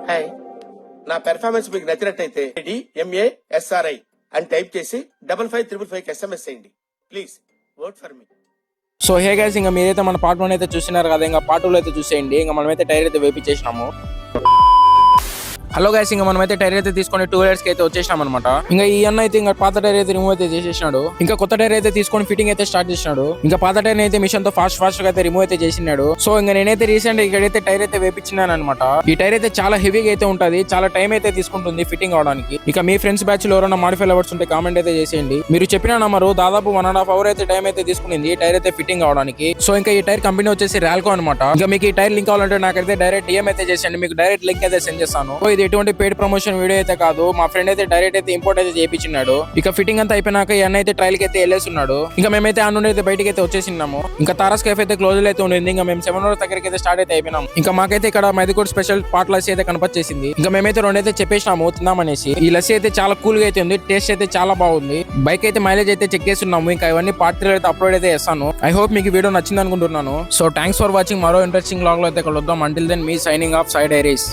Hi, నా performance మీకు నచ్చినట్టయితే DMASRI అని టైప్ చేసి 5555 SMS చేయండి. Please vote for me. So hey guys, ఇంకా మీరైతే మన పార్ట్ 1 అయితే చూస్తున్నారు కదా, ఇంకా పార్ట్ 2 అయితే చూసేయండి. ఇంకా మనమైతే టైర్ అయితే వేపించేసినాము. హలో గైస్, ఇంకా మనమైతే టైర్ అయితే తీసుకొని 2 ఇయర్స్ కి అయితే వచ్చేసినాం అనమాట. ఇంకా ఈ అన్న అయితే ఇంకా పాత టైర్ అయితే రిమూవ్ అయితే చేసేసినాడు. ఇంకా కొత్త టైర్ అయితే తీసుకొని ఫిట్టింగ్ అయితే స్టార్ట్ చేసినాడు. ఇంకా పాత టైర్ అయితే మిషన్ తో ఫాస్ట్ గా అయితే రిమూవ్ అయితే చేసినాడు. సో ఇంకా నేనైతే రీసెంట్ ఇక్కడైతే టైర్ అయితే వేపించినాను అనమాట. ఈ టైర్ అయితే చాలా హెవీగా అయితే ఉంటది, చాలా టైం అయితే తీసుకుంటుంది ఫిట్టింగ్ అవడానికి. ఇక మీ ఫ్రెండ్స్ బ్యాచ్ లో ఎవరైనా మాడిఫై లవర్స్ ఉంటే కామెంట్ అయితే చేసేయండి. మీరు చెప్పిన నంబరు దాదాపు 1.5 hours అయితే టైం అయితే తీసుకునింది టైర్ అయితే ఫిట్టింగ్ అవడానికి. సో ఇంకా ఈ టైర్ కంపెనీ వచ్చేసి రాల్కో అనమాట. ఇంకా మీకు ఈ టైర్ లింక్ కావాలంటే నాకైతే డైరెక్ట్ DM అయితే చేసేయండి, మీకు డైరెక్ట్ లింక్ అయితే సెండ్ చేస్తాను. సో ఇది ఎటువంటి పెయిడ్ ప్రమోషన్ వీడియో అయితే కాదు, మా ఫ్రెండ్ అయితే డైరెక్ట్ అయితే ఇంపోర్ట్ అయితే చేయించినాడు. ఇక ఫిట్టింగ్ అంతా అయిపోయినాక ఈ అన్న అయితే ట్రయల్ కి అయితే వెళ్ళేస్తున్నాడు. ఇంకా మేమైతే ఆ నుండి అయితే బయటకి అయితే వచ్చేసినాము. ఇంకా తారస్ కేఫ్ అయితే క్లోజ్ అయితే ఉండింది. ఇంకా మేము 7 hours దగ్గరికి అయితే స్టార్ట్ అయితే అయిపోయినాం. ఇంకా మాకైతే ఇక్కడ మైదుకూర్ స్పెషల్ పాట్ లస్సీ అయితే కనపచ్చేసింది. ఇంకా మేమైతే 2 అయితే చెప్పేసినాము తిందామనేసి. ఈ లస్సీ అయితే చాలా కూల్ గా అయితే ఉంది, టేస్ట్ అయితే చాలా బాగుంది. బైక్ అయితే మైలేజ్ అయితే చెక్ చేస్తున్నాము. ఇంకా ఇవన్నీ పార్ట్ 3 అయితే అప్లోడ్ అయితే చేస్తాను. ఐ హోప్ మీకు వీడియో నచ్చింది అనుకుంటున్నాను. So thanks for watching. మరో ఇంట్రెస్టింగ్ వ్లాగ్ లో అయితే కలుద్దాం. అంటిల్ దెన్ మీ సైనింగ్ ఆఫ్ సాయి డైరీస్.